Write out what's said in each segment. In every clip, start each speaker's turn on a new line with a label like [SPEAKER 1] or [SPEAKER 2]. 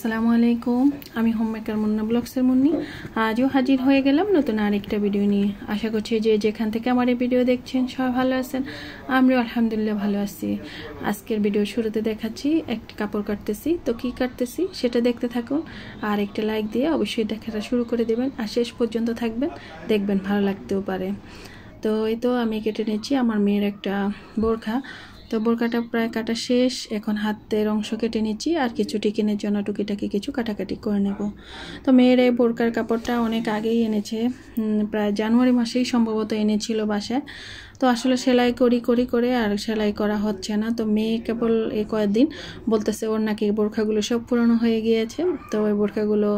[SPEAKER 1] আসসালামু আলাইকুম। আমি হোমমেকার মুন্না ব্লগসের মুন্নি আজও হাজির হয়ে গেলাম নতুন আরেকটা ভিডিও নিয়ে। আশা করছি যে যেখান থেকে আমার এই ভিডিও দেখছেন সবাই ভালো আছেন, আমিও আলহামদুলিল্লাহ ভালো আছি। আজকের ভিডিও শুরুতে দেখাচ্ছি একটি কাপড় কাটতেছি, তো কি কাটতেছি সেটা দেখতে থাকুন আর একটা লাইক দিয়ে অবশ্যই দেখাটা শুরু করে দেবেন আর শেষ পর্যন্ত থাকবেন, দেখবেন ভালো লাগতেও পারে। তো এই তো আমি কেটে নিচ্ছি আমার মেয়ের একটা বোরখা। তো বোরকাটা প্রায় কাটা শেষ, এখন হাতের অংশ কেটে নিচ্ছি আর কিছু টিকিনের জন্য টুকিটাকি কিছু কাটাকাটি করে নেব। তো মেয়ের এই বোরকার কাপড়টা অনেক আগেই এনেছে, প্রায় জানুয়ারি মাসেই সম্ভবত এনেছিল বাসায়। তো আসলে সেলাই করে আর সেলাই করা হচ্ছে না। তো মেয়ে কেবল এই কয়েকদিন বলতেছে ওর নাকি বোরখাগুলো সব পুরনো হয়ে গিয়েছে, তো ওই বোরখাগুলো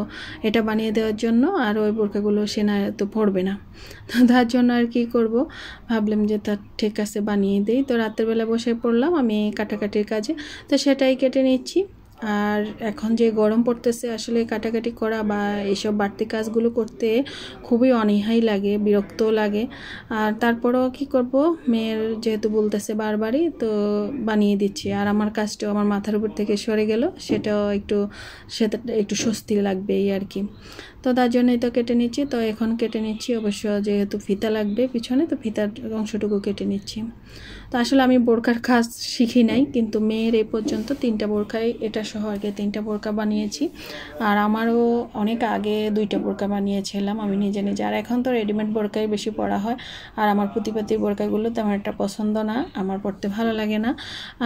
[SPEAKER 1] এটা বানিয়ে দেওয়ার জন্য, আর ওই বোরখাগুলো সে না তো পরবে না। তো তার জন্য আর কি করব, ভাবলাম যে তার ঠিক আছে বানিয়ে দিই। তো রাতের বেলা বসে পড়লাম আমি কাটাকাটির কাজে, তো সেটাই কেটে নিচ্ছি। আর এখন যে গরম পড়তেছে আসলে কাটাকাটি করা বা এইসব বাড়তি কাজগুলো করতে খুবই অনীহাই লাগে, বিরক্তও লাগে। আর তারপরেও কি করব, মেয়ের যেহেতু বলতেছে বারবারই, তো বানিয়ে দিচ্ছি। আর আমার কাজটাও আমার মাথার উপর থেকে সরে গেল, সেটা একটু স্বস্তি লাগবে এই আর কি। তো তার জন্যই তো কেটে নিচ্ছি। তো এখন কেটে নিচ্ছি, অবশ্য যেহেতু ফিতা লাগবে পিছনে, তো ফিতার অংশটুকু কেটে নিচ্ছি। তো আসলে আমি বোরকার কাজ শিখি নাই, কিন্তু মেয়ের এই পর্যন্ত 3টা বোরকাই এটা সহ আগে 3টা বোরকা বানিয়েছি। আর আমারও অনেক আগে 2টা বোরকা বানিয়েছিলাম আমি নিজে। আর এখন তো রেডিমেড বোরকাই বেশি পরা হয়। আর আমার পুঁতিপাতির বোরকাগুলো তেমন একটা পছন্দ না, আমার পরতে ভালো লাগে না।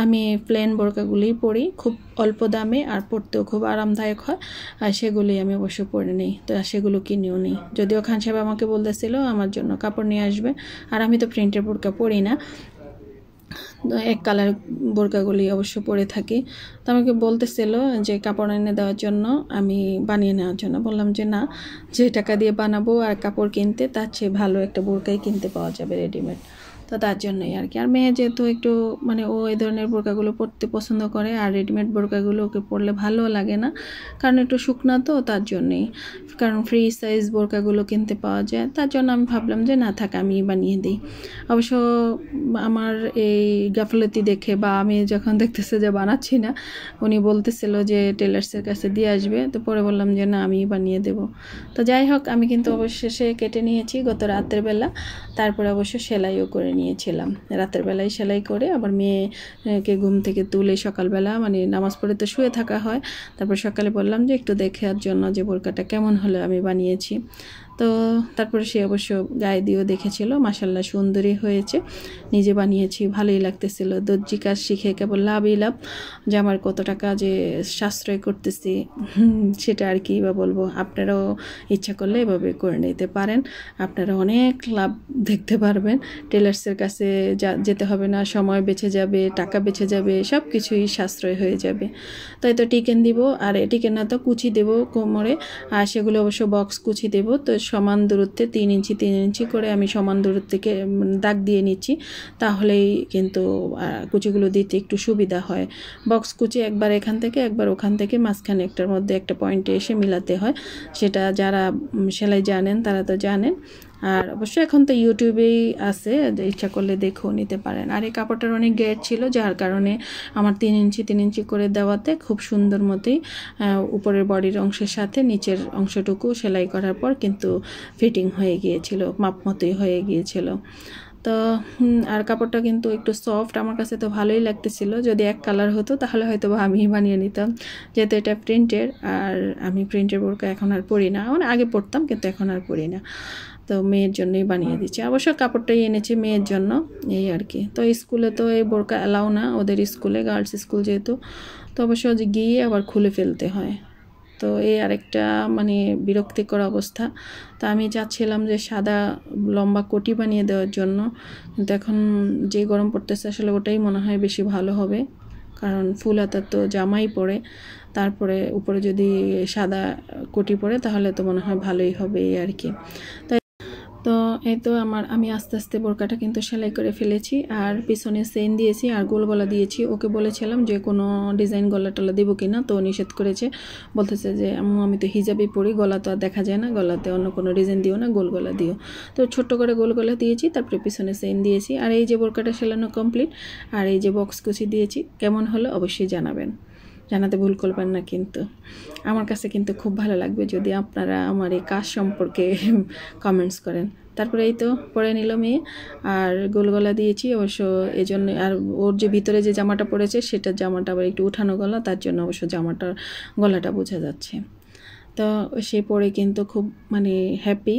[SPEAKER 1] আমি প্লেন বোরকাগুলোই পরি, খুব অল্প দামে আর পরতেও খুব আরামদায়ক হয়, আর সেগুলোই আমি অবশ্য পরে নিই। তো সেগুলো কিনেও নিই, যদিও খান সাহেব আমাকে বলতেছিল আমার জন্য কাপড় নিয়ে আসবে। আর আমি তো প্রিন্টের বোরকা পরি না, এক কালার বোরকাগুলি অবশ্য পরে থাকি। তো আমাকে বলতেছিল যে কাপড় এনে দেওয়ার জন্য, আমি বানিয়ে নেওয়ার জন্য। বললাম যে না, যে টাকা দিয়ে বানাবো আর কাপড় কিনতে, তার চেয়ে ভালো একটা বোরকাই কিনতে পাওয়া যাবে রেডিমেড। তো তার জন্যই আর কি। আর মেয়ে যেহেতু একটু ও এই ধরনের বোরকাগুলো পরতে পছন্দ করে, আর রেডিমেড বোরকাগুলো ওকে পরলে ভালো লাগে না, কারণ একটু শুকনা, তো তার জন্যই। কারণ ফ্রি সাইজ বোরকাগুলো কিনতে পাওয়া যায়, তার জন্য আমি ভাবলাম যে না থাক, আমি বানিয়ে দিই। অবশ্য আমার এই গাফলতি দেখে, বা আমি যখন দেখতেছে যে বানাচ্ছি না, উনি বলতেছিল যে টেলার্সের কাছে দিয়ে আসবে। তো পরে বললাম যে না, আমি বানিয়ে দেব। তো যাই হোক, আমি কিন্তু অবশেষে কেটে নিয়েছি গত রাতের বেলা। তারপরে অবশ্য সেলাইও করে নিয়েছিলাম, রাতের বেলায় সেলাই করে আবার মেয়েকে ঘুম থেকে তুলে সকালবেলা নামাজ পড়ে তো শুয়ে থাকা হয়, তারপর সকালে বললাম যে একটু দেখার জন্য যে বোরকাটা কেমন হলো আমি বানিয়েছি। তো তারপরে সে অবশ্য গায়ে দিয়েও দেখেছিল, মাশাল্লাহ সুন্দরী হয়েছে, নিজে বানিয়েছি, ভালোই লাগতেছিল। দর্জি কাজ শিখে কেবল লাভই লাভ, যে আমার কত টাকা যে সাশ্রয় করতেছি সেটা আর কি বা বলবো। আপনারাও ইচ্ছা করলে এভাবে করে নিতে পারেন, আপনারা অনেক লাভ দেখতে পারবেন। টেলার্সের কাছে যেতে হবে না, সময় বেঁচে যাবে, টাকা বেঁচে যাবে, সব কিছুই সাশ্রয় হয়ে যাবে। তাই তো টিকেন দিব, আর টিকেন না তো কুচি দেবো কোমরে, আর সেগুলো অবশ্য বক্স কুচি দেবো। তো সমান দূরত্বে 3 ইঞ্চি করে আমি সমান দূরত্বে দাগ দিয়ে নিচ্ছি, তাহলেই কিন্তু কুচিগুলো দিতে একটু সুবিধা হয়। বক্স কুচি একবার এখান থেকে একবার ওখান থেকে, মাঝখানে একটার মধ্যে একটা পয়েন্টে এসে মিলাতে হয়, সেটা যারা সেলাই জানেন তারা তো জানেন। আর অবশ্যই এখন তো ইউটিউবেই আছে, ইচ্ছা করলে দেখেও নিতে পারেন। আর এই কাপড়টার অনেক গ্যাপ ছিল, যার কারণে আমার 3 ইঞ্চি করে দেওয়াতে খুব সুন্দর মতোই উপরের বডির অংশের সাথে নিচের অংশটুকু সেলাই করার পর কিন্তু ফিটিং হয়ে গিয়েছিল, মাপ মতোই হয়ে গিয়েছিল। তো আর কাপড়টা কিন্তু একটু সফট, আমার কাছে তো ভালোই লাগতেছিল। যদি এক কালার হতো তাহলে হয়তো আমি বানিয়ে নিতাম, যেহেতু এটা প্রিন্টের। আর আমি প্রিন্টের বোরকা এখন আর পরি না, আগে পরতাম কিন্তু এখন আর পরি না। তো মেয়ের জন্যই বানিয়ে দিচ্ছি, অবশ্য কাপড়টাই এনেছি মেয়ের জন্য, এই আর কি। তো স্কুলে তো এই বোরকা অ্যালাউ না, ওদের স্কুলে গার্লস স্কুল যেহেতু, তো অবশ্য গিয়ে আবার খুলে ফেলতে হয়। তো এই আরেকটা বিরক্তিকর অবস্থা। তো আমি চাচ্ছিলাম যে সাদা লম্বা কোটি বানিয়ে দেওয়ার জন্য, কিন্তু এখন যে গরম পড়তেছে আসলে ওটাই মনে হয় বেশি ভালো হবে, কারণ ফুল হাতার তো জামাই পরে, তারপরে উপরে যদি সাদা কোটি পরে তাহলে তো মনে হয় ভালোই হবে এই আর কি। তাই তো এই তো আমি আস্তে আস্তে বোরকাটা কিন্তু সেলাই করে ফেলেছি, আর পিছনে চেইন দিয়েছি আর গোল গলা দিয়েছি। ওকে বলেছিলাম যে কোনো ডিজাইন গলা টলা দেবো কিনা, তো নিষেধ করেছে, বলতেছে যে আমি তো হিজাবি পরি, গলা তো আর দেখা যায় না, গলাতে অন্য কোনো ডিজাইন দিও না, গোল গলা দিও। তো ছোট্ট করে গোল গলা দিয়েছি, তারপরে পিছনে চেইন দিয়েছি। আর এই যে বোরকাটা সেলানো কমপ্লিট, আর এই যে বক্স কুচি দিয়েছি, কেমন হলো অবশ্যই জানাবেন। জানাতে ভুল করবেন না। কিন্তু আমার কাছে কিন্তু খুব ভালো লাগবে যদি আপনারা আমার এই কাজ সম্পর্কে কমেন্টস করেন। তারপরে এই তো পরে নিল মেয়ে, আর গোল গলা দিয়েছি অবশ্য এই জন্য। আর ওর যে ভিতরে যে জামাটা পরেছে সেটার জামাটা আবার একটু উঠানো গলা, তার জন্য অবশ্য জামাটার গলাটা বোঝা যাচ্ছে। তো সে পরে কিন্তু খুব মানে হ্যাপি।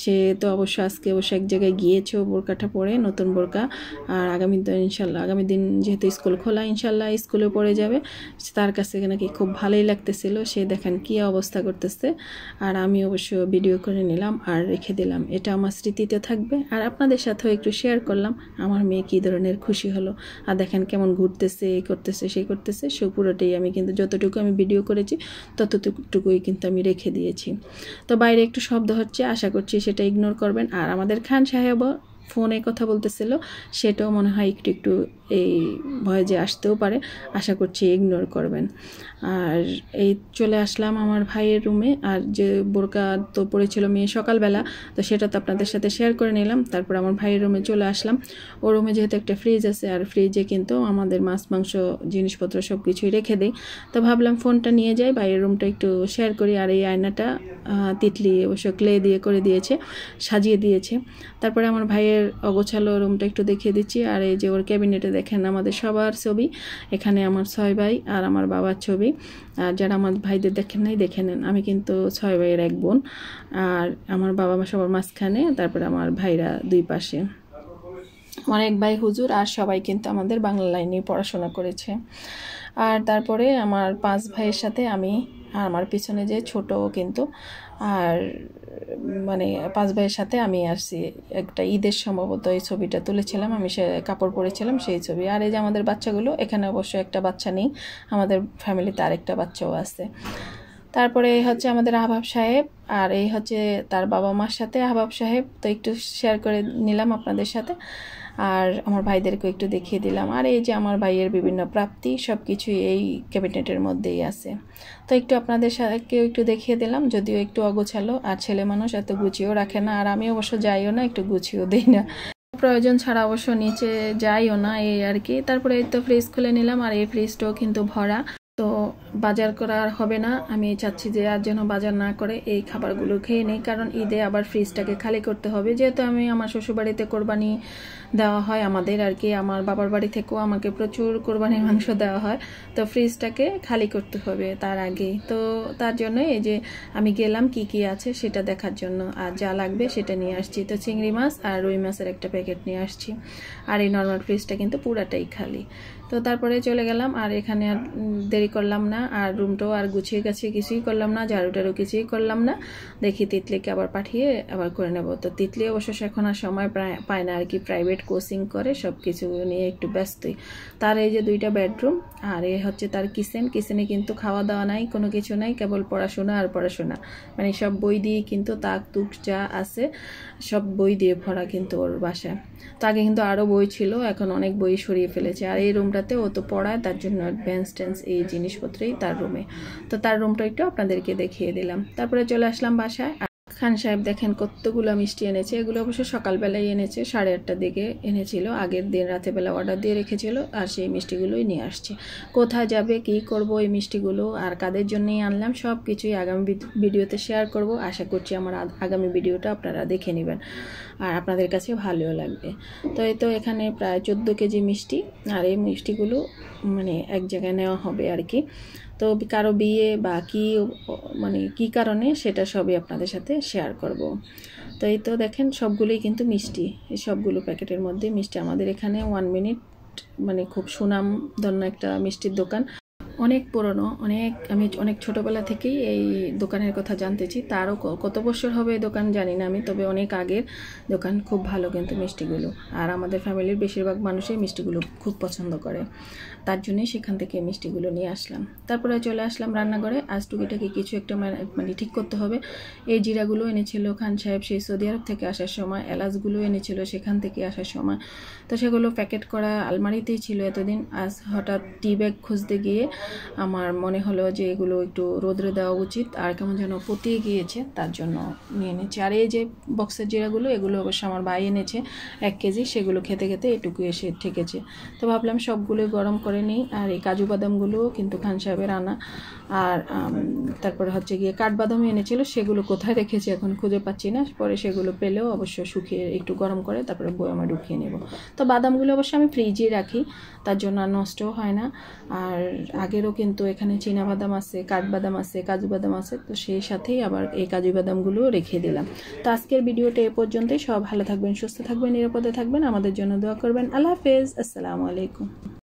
[SPEAKER 1] সে তো অবশ্য আজকে অবশ্য এক জায়গায় গিয়েছে বোরকাটা পরে, নতুন বোরকা। আর আগামী দিন ইনশাল্লাহ, আগামী দিন যেহেতু স্কুল খোলা, ইনশাল্লাহ স্কুলে পড়ে যাবে। তার কাছে নাকি খুব ভালোই লাগতেছিল। সে দেখেন কী অবস্থা করতেছে। আর আমি অবশ্য ভিডিও করে নিলাম আর রেখে দিলাম, এটা আমার স্মৃতিতে থাকবে। আর আপনাদের সাথেও একটু শেয়ার করলাম আমার মেয়ে কী ধরনের খুশি হলো। আর দেখেন কেমন ঘুরতেছে, এই করতেছে, সেই করতেছে। সে পুরোটাই আমি কিন্তু যতটুকু আমি ভিডিও করেছি ততটুকুই কিন্তু আমি রেখে দিয়েছি। তো বাইরে একটু শব্দ হচ্ছে, আশা করছি সেটা ইগনোর করবেন। আর আমাদের খান সাহেবও ফোনে কথা বলতেছিল, সেটাও মনে হয় একটু একটু এই ভয়েসে আসতেও পারে, আশা করছি ইগনোর করবেন। আর এই চলে আসলাম আমার ভাইয়ের রুমে। আর যে বোরকা তো পড়েছিল মেয়ে সকালবেলা, তো সেটা তো আপনাদের সাথে শেয়ার করে নিলাম। তারপর আমার ভাইয়ের রুমে চলে আসলাম। ওর রুমে যেহেতু একটা ফ্রিজ আছে, আর ফ্রিজে কিন্তু আমাদের মাছ মাংস জিনিসপত্র সব কিছুই রেখে দিই। তো ভাবলাম ফোনটা নিয়ে যাই, বাইরের রুমটা একটু শেয়ার করি। আর এই আয়নাটা তিতলি অবশ্য ক্লে দিয়ে করে দিয়েছে, সাজিয়ে দিয়েছে। তারপরে আমার ভাইয়ের অগোছালো রুমটা একটু দেখিয়ে দিচ্ছি। আর এই যে ওর ক্যাবিনেটে দেখেন আমাদের সবার ছবি, এখানে আমার 6 ভাই আর আমার বাবার ছবি। আর যারা আমার ভাইদের দেখেন নাই দেখে নেন, আমি কিন্তু 6 ভাইয়ের 1 বোন। আর আমার বাবা মা সবার মাঝখানে, তারপরে আমার ভাইরা 2 পাশে। আমার 1 ভাই হুজুর, আর সবাই কিন্তু আমাদের বাংলা লাইনে পড়াশোনা করেছে। আর তারপরে আমার 5 ভাইয়ের সাথে আমি, আর আমার পিছনে যে ছোট কিন্তু, আর মানে 5 ভাইয়ের সাথে আমি আসছি। একটা ঈদের সম্ভবত এই ছবিটা তুলেছিলাম, আমি সে কাপড় পরেছিলাম সেই ছবি। আর এই যে আমাদের বাচ্চাগুলো, এখানে অবশ্য একটা বাচ্চা নেই, আমাদের ফ্যামিলিতে আরেকটা বাচ্চাও আছে। তারপরে এই হচ্ছে আমাদের আহবাব সাহেব, আর এই হচ্ছে তার বাবা মার সাথে আহবাব সাহেব। তো একটু শেয়ার করে নিলাম আপনাদের সাথে, আর আমার ভাইদেরকে একটু দেখিয়ে দিলাম। আর এই যে আমার ভাইয়ের বিভিন্ন প্রাপ্তি, সব কিছুই এই ক্যাবিনেটের মধ্যেই আছে। তো একটু আপনাদের সাথে একটু দেখিয়ে দিলাম, যদিও একটু অগোছালো। আর ছেলে মানুষ এত গুছিয়েও রাখে না, আর আমি অবশ্য যাইও না, একটু গুছিয়েও দিই না, প্রয়োজন ছাড়া অবশ্য নিচে যাইও না, এই আর কি। তারপরে এই তো ফ্রিজ খুলে নিলাম, আর এই ফ্রিজটাও কিন্তু ভরা। তো বাজার করা আর হবে না, আমি চাচ্ছি যে আর যেন বাজার না করে এই খাবারগুলো খেয়ে নেই, কারণ ঈদে আবার ফ্রিজটাকে খালি করতে হবে। যেহেতু আমি আমার শ্বশুরবাড়িতে কোরবানি দেওয়া হয় আমাদের, আর কি আমার বাবার বাড়ি থেকেও আমাকে প্রচুর কোরবানির মাংস দেওয়া হয়, তো ফ্রিজটাকে খালি করতে হবে তার আগে। তো তার জন্য এই যে আমি গেলাম কি কি আছে সেটা দেখার জন্য, আর যা লাগবে সেটা নিয়ে আসছি। তো চিংড়ি মাছ আর রুই মাছের একটা প্যাকেট নিয়ে আসছি। আর এই নর্মাল ফ্রিজটা কিন্তু পুরাটাই খালি। তো তারপরে চলে গেলাম, আর এখানে আর দেরি করলাম না, আর রুমটাও আর গুছিয়ে গাছিয়ে কিছুই করলাম না, ঝাড়ুটারও কিছুই করলাম না। দেখি তিতলিকে আবার পাঠিয়ে আবার করে নেব। তো তিতলি অবশ্য এখন আর সময় পায় না, আর কি প্রাইভেট কোচিং করে, সব কিছু নিয়ে একটু ব্যস্তই। তার এই যে 2টা বেডরুম, আর এই হচ্ছে তার কিচেনে কিন্তু খাওয়া দাওয়া নাই, কোনো কিছু নাই, কেবল পড়াশোনা আর পড়াশোনা। মানে সব বই দিয়ে কিন্তু তাক তুক যা আছে সব বই দিয়ে ভরা কিন্তু ওর বাসায়। তো আগে কিন্তু আরও বই ছিল, এখন অনেক বই সরিয়ে ফেলেছে। আর এই রুমটাতে ও তো পড়ায়, তার জন্য বেঞ্চ টেন্স এই জিনিসপত্রই তার রুমে। তো তার রুমটা একটু আপনাদেরকে দেখিয়ে দিলাম। তারপরে চলে আসলাম বাসায়। খান সাহেব দেখেন কতগুলো মিষ্টি এনেছে, এগুলো অবশ্য সকালবেলায় এনেছে, 8:30টার দিকে এনেছিল, আগের দিন রাতেবেলা অর্ডার দিয়ে রেখেছিল। আর সেই মিষ্টিগুলোই নিয়ে আসছে। কোথায় যাবে, কি করব এই মিষ্টিগুলো, আর কাদের জন্যই আনলাম, সব কিছুই আগামী ভিডিওতে শেয়ার করব। আশা করছি আমার আগামী ভিডিওটা আপনারা দেখে নেবেন, আর আপনাদের কাছে ভালোও লাগবে। তো এই তো এখানে প্রায় 14 কেজি মিষ্টি, আর এই মিষ্টিগুলো মানে এক জায়গায় নেওয়া হবে আর কি। তো কারো বিয়ে বা কি মানে কি কারণে সেটা সবই আপনাদের সাথে শেয়ার করব। তো এই তো দেখেন সবগুলোই কিন্তু মিষ্টি, এই সবগুলো প্যাকেটের মধ্যে মিষ্টি। আমাদের এখানে 1 মিনিট মানে খুব সুনামধন্য একটা মিষ্টির দোকান, অনেক পুরনো, আমি অনেক ছোটোবেলা থেকেই এই দোকানের কথা জানতেছি। তারও কত বছর হবে এই দোকান জানি না আমি, তবে অনেক আগের দোকান, খুব ভালো কিন্তু মিষ্টিগুলো। আর আমাদের ফ্যামিলির বেশিরভাগ মানুষই মিষ্টিগুলো খুব পছন্দ করে, তার জন্যই সেখান থেকে মিষ্টিগুলো নিয়ে আসলাম। তারপরে চলে আসলাম রান্নাঘরে। আজ টুকিটাকি কিছু একটা মানে ঠিক করতে হবে। এই জিরাগুলো এনেছিল খান সাহেব সেই সৌদি আরব থেকে আসার সময়, এলাচগুলো এনেছিল সেখান থেকে আসার সময়। তো সেগুলো প্যাকেট করা আলমারিতেই ছিল এতদিন। আজ হঠাৎ টি ব্যাগ খুঁজতে গিয়ে আমার মনে হলো যে এগুলো একটু রোদরে দেওয়া উচিত, আর কেমন যেন পতিয়ে গিয়েছে, তার জন্য নিয়ে নিচ্ছি। আর এই যে বক্সের জিরাগুলো, এগুলো অবশ্য আমার ভাই এনেছে 1 কেজি, সেগুলো খেতে খেতে এটুকু এসে ঠেকেছে। তো ভাবলাম সবগুলোই গরম করে নিই। আর এই কাজু বাদামগুলোও কিন্তু খান সাহেবের আনা। আর তারপরে হচ্ছে গিয়ে কাঠবাদামও এনেছিল, সেগুলো কোথায় রেখেছি এখন খুঁজে পাচ্ছি না। পরে সেগুলো পেলেও অবশ্য শুকিয়ে একটু গরম করে তারপরে বয়ামে ঢুকিয়ে নেব। তো বাদামগুলো অবশ্য আমি ফ্রিজে রাখি, তার জন্য আর নষ্টও হয় না। আর আগেরও কিন্তু এখানে চীনা বাদাম আছে, কাঠবাদাম আছে, কাজু বাদাম আছে, তো সেই সাথেই আবার এই কাজু বাদামগুলোও রেখে দিলাম। তো আজকের ভিডিওটা এ পর্যন্তই। সব ভালো থাকবেন, সুস্থ থাকবেন, নিরাপদে থাকবেন, আমাদের জন্য দোয়া করবেন। আল্লাহ হাফেজ, আসসালামু আলাইকুম।